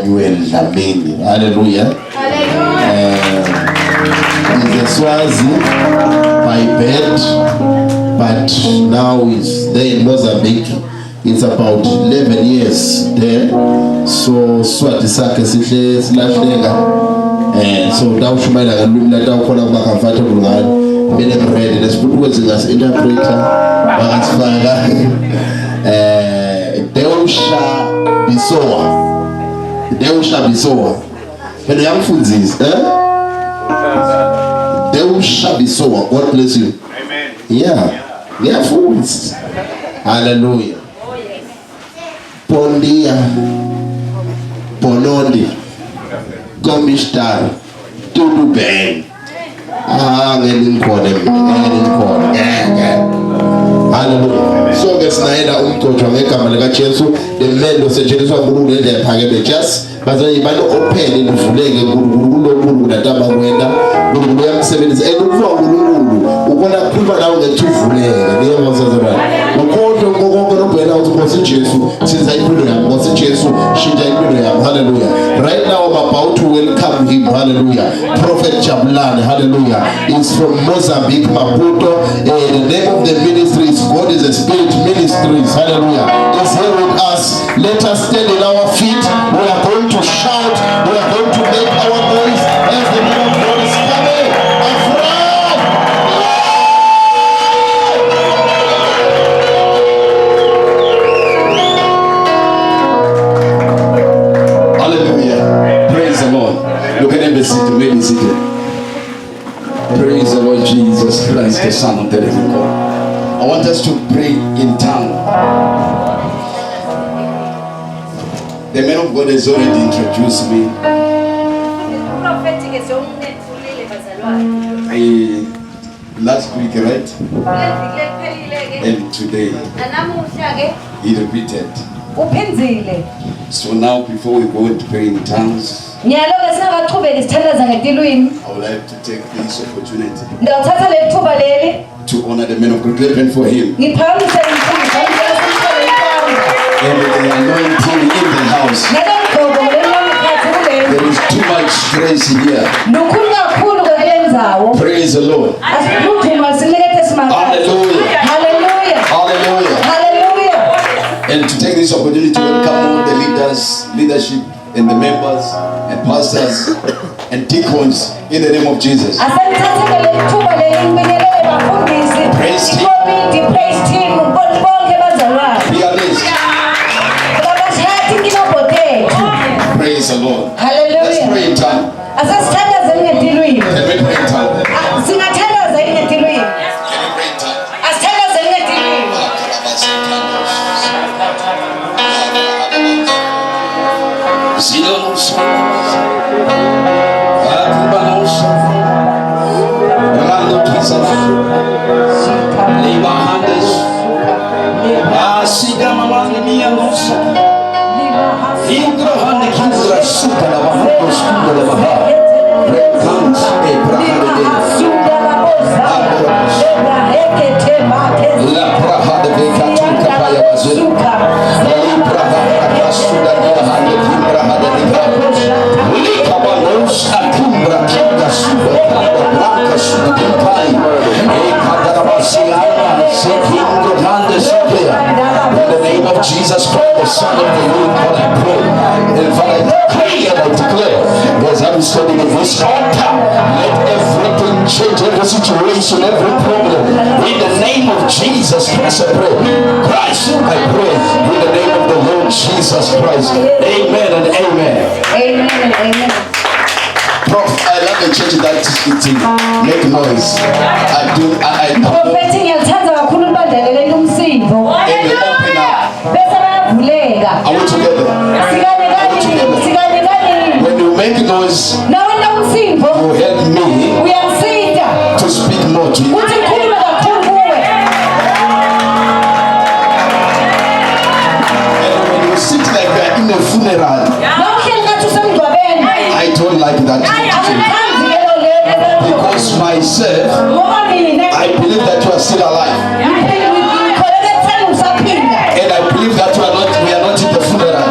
Emmanuel Lamini. Hallelujah. He's a Swazi by birth, but now he's there in Mozambique. It's about 11 years there. So Swati sakhe sihle silahleka. So dawushumayela ngalimi la dawukhona kuba comfortable ngayo. Bene ready lesiphuthi kwenza as interpreter bakasifaka. Deusha Bisoa. Can you mfundisi, Deusha Bisoa. God bless you. Amen. Yeah, fools. Hallelujah. Pondia, Ponondi, Commistar, Tudu Bang. Hallelujah. So guys, naenda umtoto wameka malaka Yesu, the men of Jesu nguru nende phakeme just bazanye bano open ndivuleke nguru nataba kwenda nguru yamsebenzi ekufa nguru ubona kuba nawe ngethuvuleke ndiye ngosazana ukhonto konke nobhela uthi Nkosi Jesu siza impilo yami Nkosi Jesu shintsha impilo yami. Hallelujah. Right now I'm about to welcome him. Hallelujah. Prophet Jabulani. Hallelujah. He's from Mozambique, Maputo. The name of the ministry is God is a Spirit Ministries. Hallelujah. He's here with us. Let us stand in our feet. We are going to shout. We are going to make our voice as the name of God is coming. Hallelujah. Praise the Lord. Look at him, the city. Maybe seated. Praise the Lord Jesus Christ, the Son of the living God. I want us to pray in tongue. The man of God has already introduced me. Last week, right? And today, he repeated. So now, before we go into pray in tongues, I would like to take this opportunity to honor the man of God, clapping for him. And the anointing in the house. There is too much grace here. Praise the Lord. Hallelujah. Hallelujah. Hallelujah. And to take this opportunity to welcome all the leaders, leadership, and the members, and pastors, and deacons in the name of Jesus. Praise Him. Be amazed. Praise the Lord. Hallelujah. Let's pray in tongue. Can we pray in tongue? In the name of Jesus Christ, the Son of the living God, I pray. And Father, I decree and I declare, as I'm standing in this altar, let everything change, every situation, every problem. In the name of Jesus Christ, I pray. Christ, I pray. In the name of the Lord Jesus Christ. Amen and amen. Amen and amen. Prof, I love the church that make noise. I do. Are we together? When you make noise, you help me to speak more to you. And when you sit like that in a funeral, I don't like that. Because myself, I believe that you are still alive. And I believe that we are not in the funeral.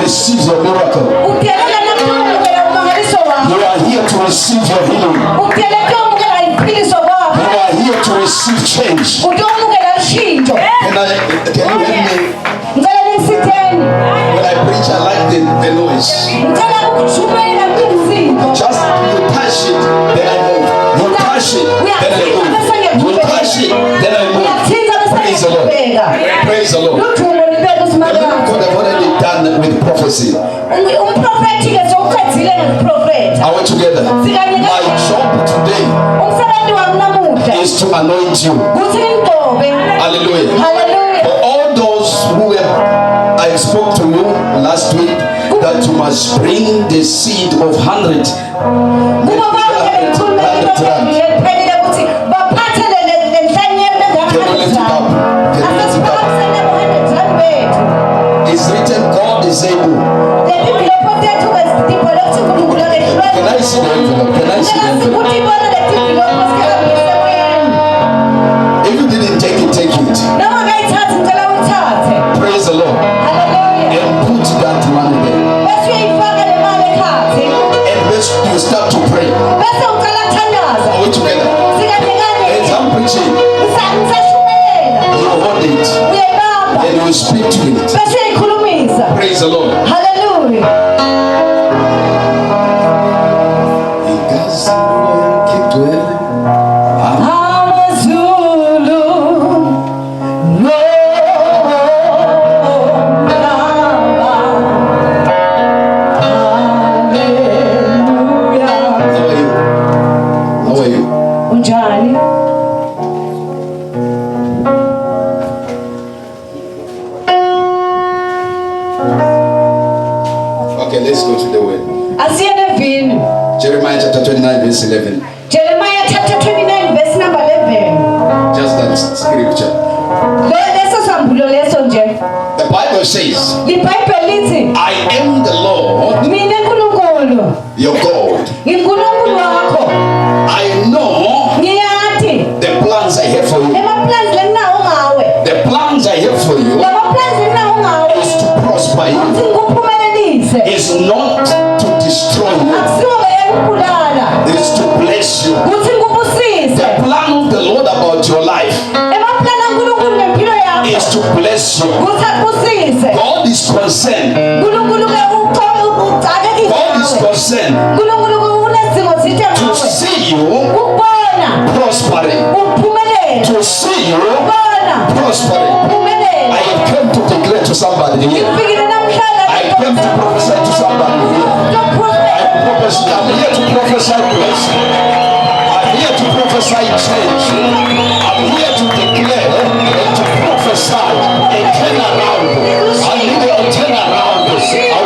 receive your miracle. You are here to receive your healing. You are here to receive change. Can you help me? When I preach, I like the noise. Just you touch it, then I move. You touch it, then I move. You touch it, then I move. Praise the Lord. Praise the Lord. The God have already done with prophecy. Are we together? My job today is to anoint you. Hallelujah. For all those who I spoke to you last week that you must bring the seed of 100 rand. Can you lift it up? Can you lift it up? It's written, God is able. Can I see the envelope? Can I see the envelope? If you didn't take it, take it. Praise the Lord. And put that money there. And you start to pray. Are we together? As I'm preaching, you hold it. And you speak to it. Praise the Lord. Hallelujah. Keep to it. Okay, let's go to the word. Jeremiah chapter 29 verse 11. Jeremiah chapter 29 verse number 11. Just that scripture. The Bible says, I am the Lord, your God. I know the plans I have for you. The plans I have for you is to prosper you. Is not to destroy you. It is to bless you. The plan of the Lord about your life is to bless you. God is concerned. God is concerned to see you prospering. To see you prospering. I have come to declare to somebody here. I came to prophesy to somebody here. I'm here to prophesy blessing. I'm here to prophesy change. I'm here to declare and to prophesy a turnaround. I need a turnaround. I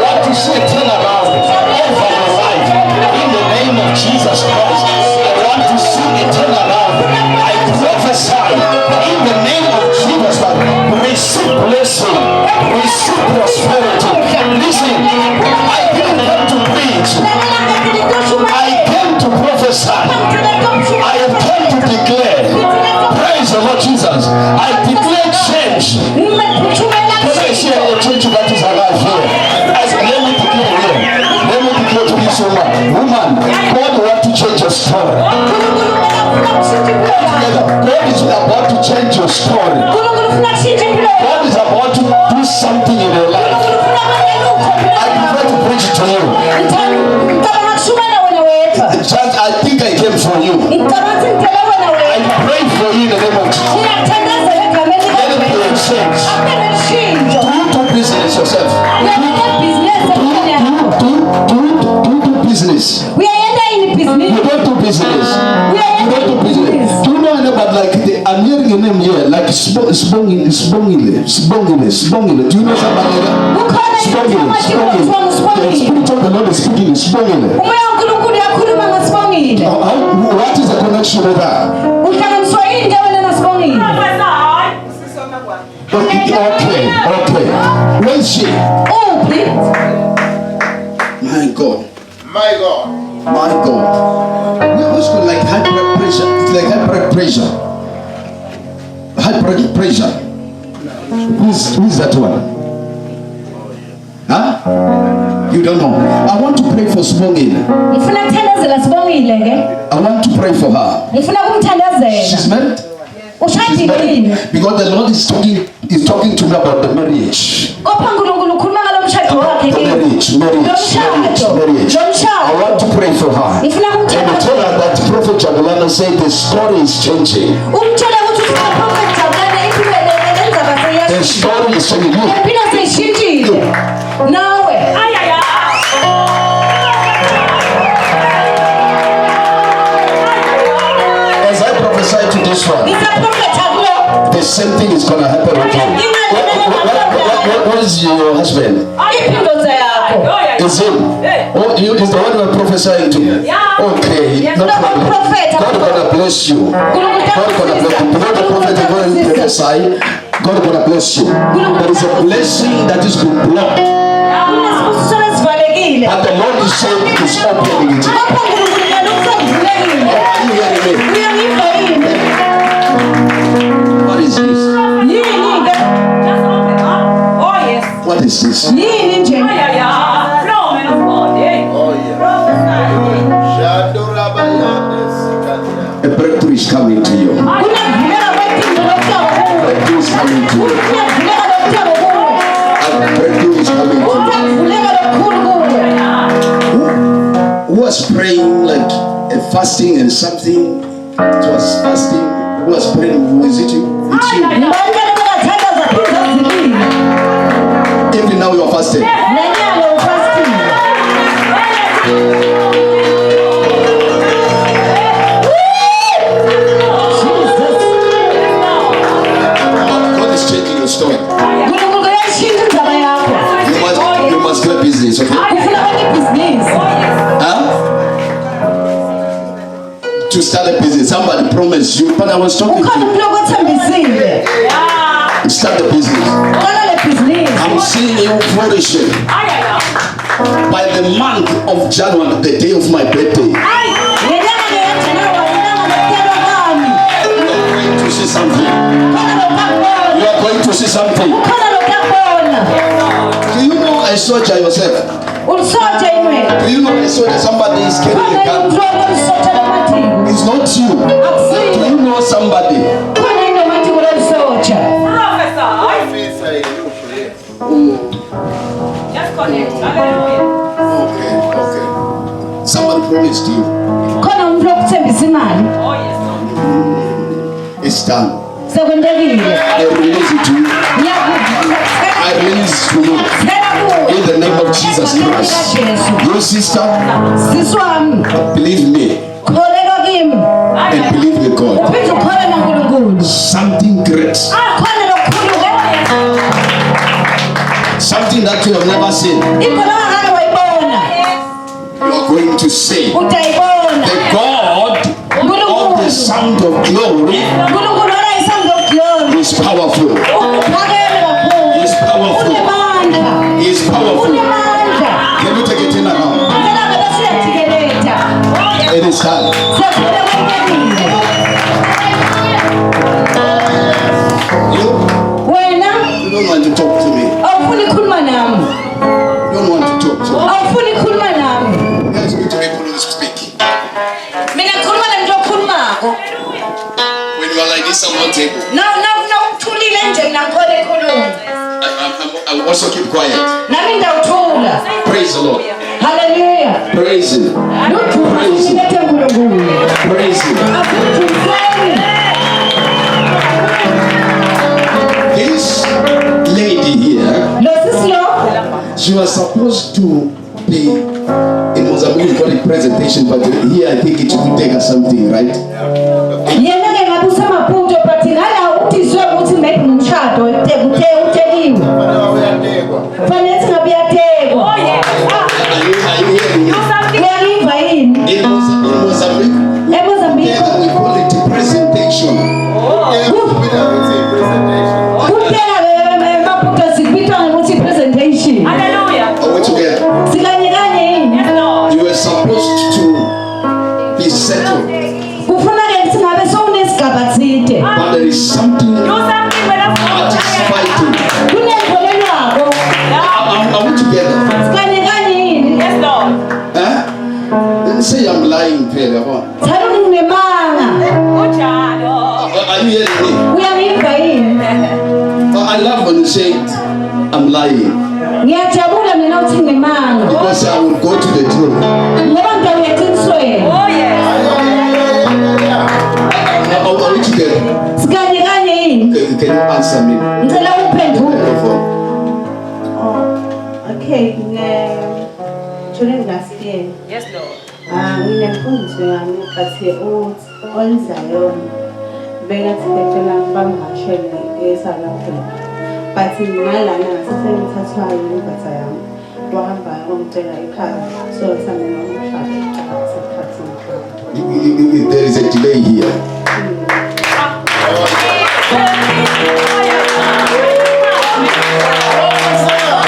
want to see a turnaround over your life. In the name of Jesus Christ, I want to see a turnaround. I prophesy in the name of Jesus Christ. Receive blessing. Receive prosperity. Listen, I didn't come to preach. I came to prophesy. I have come to declare. Praise the Lord Jesus. I declare change. Can I share a church that is alive here? Let me declare here. Let me declare to this woman. Woman, God wants to change your story. God is about to change your story. God is about to do something in your life. I prefer to preach it to you. Just, I think I came for you. I pray for you in the name of Jesus. Let it be a change. Do you do business yourself? Do you do business? We are in business. You don't do business. You don't do business. Do you know anybody like I'm hearing a name here like Spongile. Do you know somebody like that? Spongile. The Spirit of the Lord is speaking. Spongile. What is the connection with that? Okay. Where is she? Oh, please. My God. My God. My God. We always go like high blood pressure. It's like high blood pressure. High blood pressure. Who is that one? Huh? You don't know. I want to pray for Sibongile. I want to pray for her. She's married. She's married. Because the Lord is talking to me about the marriage. Marriage. I want to pray for her. And tell her that Prophet Jabulani said the story is changing. The story is changing. As I prophesy to this one, the same thing is going to happen with you. What is your husband? Is him? Oh, you is the one we're prophesying to. Okay, no problem. God gonna bless you. God gonna bless you. Because the prophet is going to prophesy, God gonna bless you. There is a blessing that is been blocked. But the Lord is saying He's opening it. Are you hearing me? What is this? What is this? A breakthrough is coming to you. Breakthrough is coming to you. A breakthrough is coming to you. Who was praying like a fasting and something? It was fasting. Who was praying? Is it you? It's you. Even now you are fasting. God is changing your story. You must get business, okay? Huh? To start a business. Somebody promised you, but I was talking to you. Start the business. I'm seeing you flourishing. By the month of January, the day of my birthday, you are going to see something. You are going to see something. Do you know I saw yourself? Do you know I saw that somebody is carrying a gun? It's not you. Do you know somebody? Okay. Somebody promised you. It's done. I release it to you. I release it to you. In the name of Jesus Christ. Your sister, believe me. And believe in God. Something great. Something that you have never seen. You are going to say, the God of the sound of glory is powerful. He is powerful. He is powerful. Can you take it in now? It is done. You don't want to talk to me. You don't want to talk to me. Let's go to people who speak. When you are like this, I'm on table. I will also keep quiet. Praise the Lord. Hallelujah. Praise Him. Praise Him. Praise Him. This lady here, she was supposed to be in Mozambique, we call it presentation, but here I think it will take us something, right? In Mozambique, we call it presentation. Are we together? You were supposed to be settled, but there is something that is fighting. I'm lying. Ngiyajabula mina uthi ngimanga. Because I will go to the truth. Ngoba ngidawuya eqinisweni. Oh yes. Are we together? Sikanye kanye yini? Can you answer me? Ngicela uphendule. Microphone. Okay, children last year. Yes, Lord. Nginemfundiso yami kathi onzayo bengathi ngicela bangashele eSouth Africa. But ngalana ngasengithathwa yimbatha yami. Wahamba ngomtshela ekhaya. So samena umshado esikhathini. There is a delay here.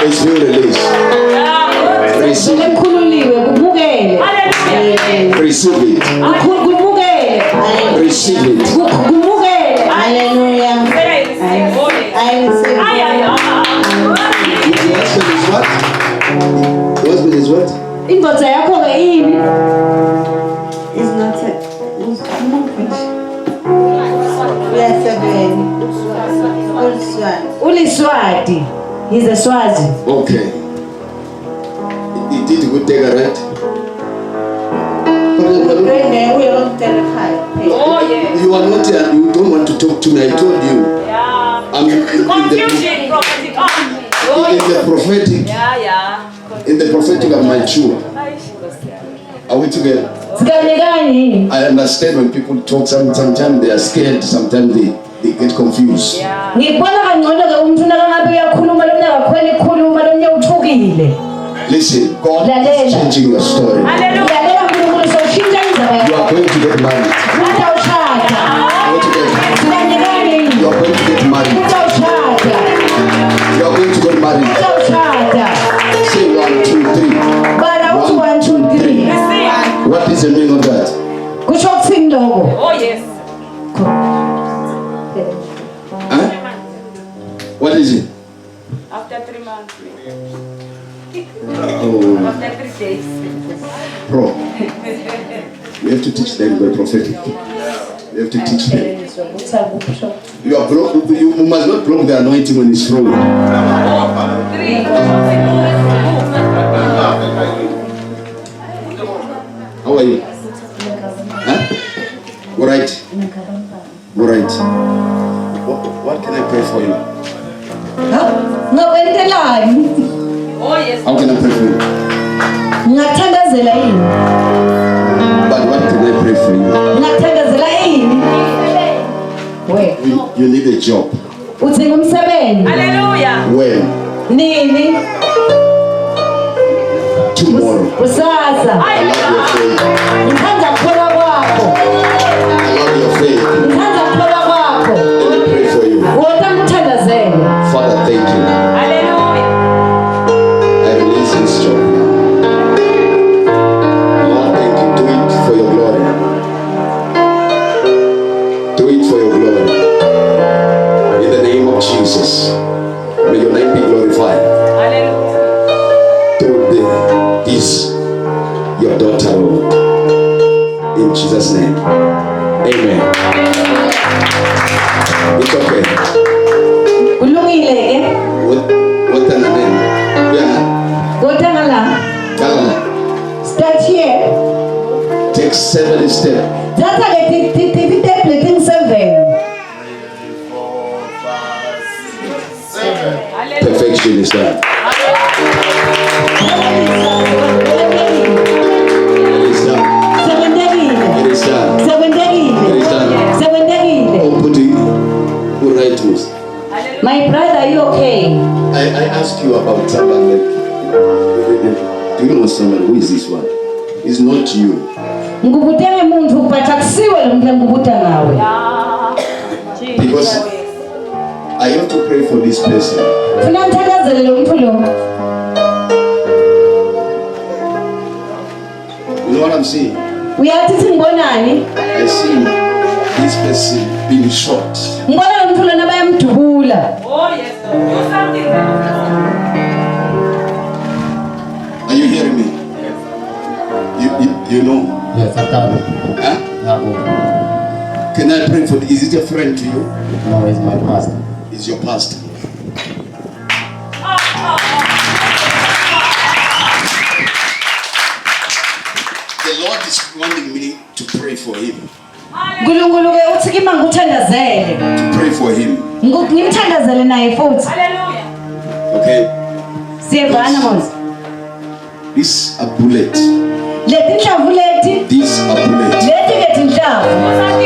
It's been released. Receive it. Ngikhululiwe kubukele. Receive it. Kubukele. Receive it. Kubukele. Hallelujah. I receive. Your husband is what? Your husband is what? Indoda yakho ke yini? It's not a yes, Uliswati. He's a Swazi. Okay. He did good take a right. Oh yes. You are not here. You don't want to talk to me. I told you. Yeah. I'm in Confusion, prophetic. Oh the prophetic. yeah. In the prophetic, I'm mature. Are we together? Sikanye kanye. I understand when people talk. Sometimes they are scared. Sometimes they get confused. Yeah. Ngibona kangcono ke umuntu nakangabe uyakhuluma lo mnyaka khwela ikhuluma lo mnyaka uthukile. Listen, God is changing your story. Hallelujah. Lalela uNkulunkulu soshintsha indaba You yakho. are going to get married. Utawushada. Go together. Sikanye kanye. You are going to get married. Utawushada. You are going to get married. Utawushada. Say 1, 2, 3. Bala uthi 1 2 3. Receive. What is the meaning of that? Kusho ukuthini lokho? Oh yes. Huh? What is it? After 3 months. Oh, After 3 days. bro. We have to teach them the prophetic. We have to teach them. You are broke. You must not block the anointing when it's flowing. 3. How are you? Huh? All right. All right. What can I pray for you? Ngakwentelani? Oh yes. How can I pray for you? Ngathandazela yini? But what can I pray for you? Ngathandazela yini? We, You need a job. udzinga umsebenzi. Hallelujah. When? Nini? Tomorrow. Kusasa. I love your faith. Ngithanda ukukholwa kwakho. I love your faith. Ngithanda ukukholwa kwakho. Let me pray for you. Wona ngithandazela. Father, thank you. Hallelujah. I release this job now. Lord, thank you. Do it for your glory. Do it for your glory. In the name of Jesus. May your name be glorified. Hallelujah. Through this, your daughter, Lord. In Jesus' name. Amen. It's okay. Kulungile ke? What the name? Yeah. Kodwa la. Kalala. Start here. Take 7 steps. Thatha ke ti-tablet 7. Perfection is done. It is done. It is done. It is done. Oh, put it right moves. My brother, are you okay? I asked you about someone like, do you know someone? Who is this one? It's not you. Ngubutenge muntu upata kusiwe lo muntu ngubuta nawe. Because I have to pray for this person. Funa mthandazele lo muntu lo. You know what I'm saying? Uyathi singibonani? I see this person being shot. Ngibona lo muntu lo nabayamdubula. Oh yes. Do something. Are you hearing me? You know? Yes, I can. Huh? Can I pray for? Is it a friend to you? No, it's my pastor. It's your pastor. for him. uNkulunkulu ke uthi kimi ngikuthandazele To pray for him. ngimthandazele naye futhi. Okay? Siyevana mos. These are bullets. Leti nhlamvu leti, These are bullets. leti ke tinhlamvu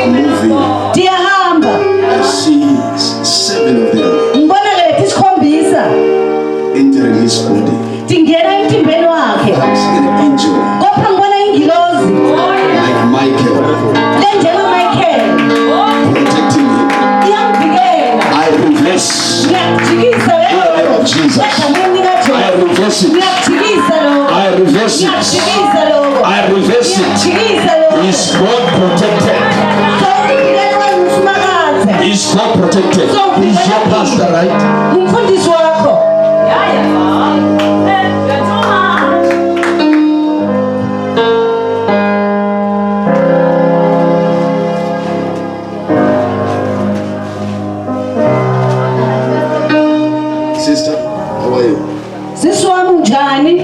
Moving. tiyahamba. I see 7 of them Ngibona leti sikhombisa entering his body. tingena emtimbeni wakhe. I see an angel Kopha ngibona ingilozi like Michael lenjenga Michael protecting him. iyamvikela. I reverse Ngiyakujikisa in the name lokho. of Jesus. Egameni likaJesu. I reverse it. Ngiyakujikisa lokho. I reverse it. Ngiyakujikisa lokho. I reverse it. Ngiyakujikisa lokho. He's God protected. He's God protected. He's your pastor, right? Umfundisi wakho. Sister, how are you? Sisi wami unjani?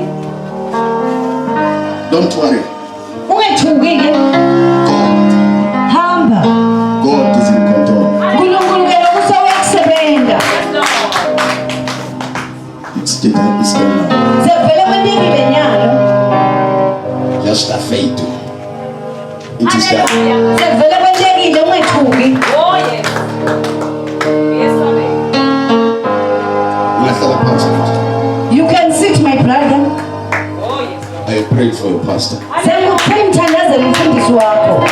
Don't worry. Ungethuki ke. God, Hamba. God is in control. uNkulunkulu ke lokusa uyakusebenza. It's done now. Sevele kwentekile nyalo. Just a faith. It is done. Sevele kwentekile ungethuki. You can sit my brother. I prayed for your pastor. Sengimthandazela umfundisi wakho.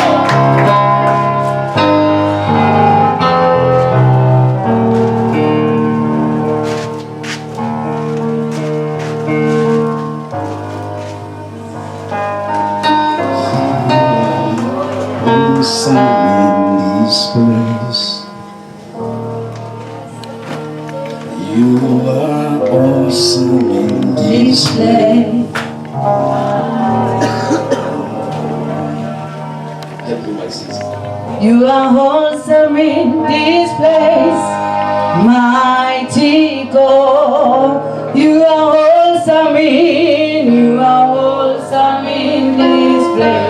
Awesome in this place. You are awesome in this place. Help me, my sister. You are awesome in this place, mighty God. You are awesome in this place.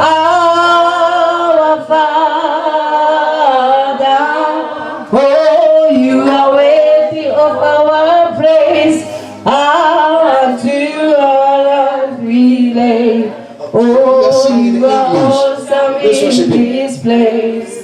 Our Father, oh, you are worthy of our praise. Unto our Lord we lay. Oh, you are awesome in this place.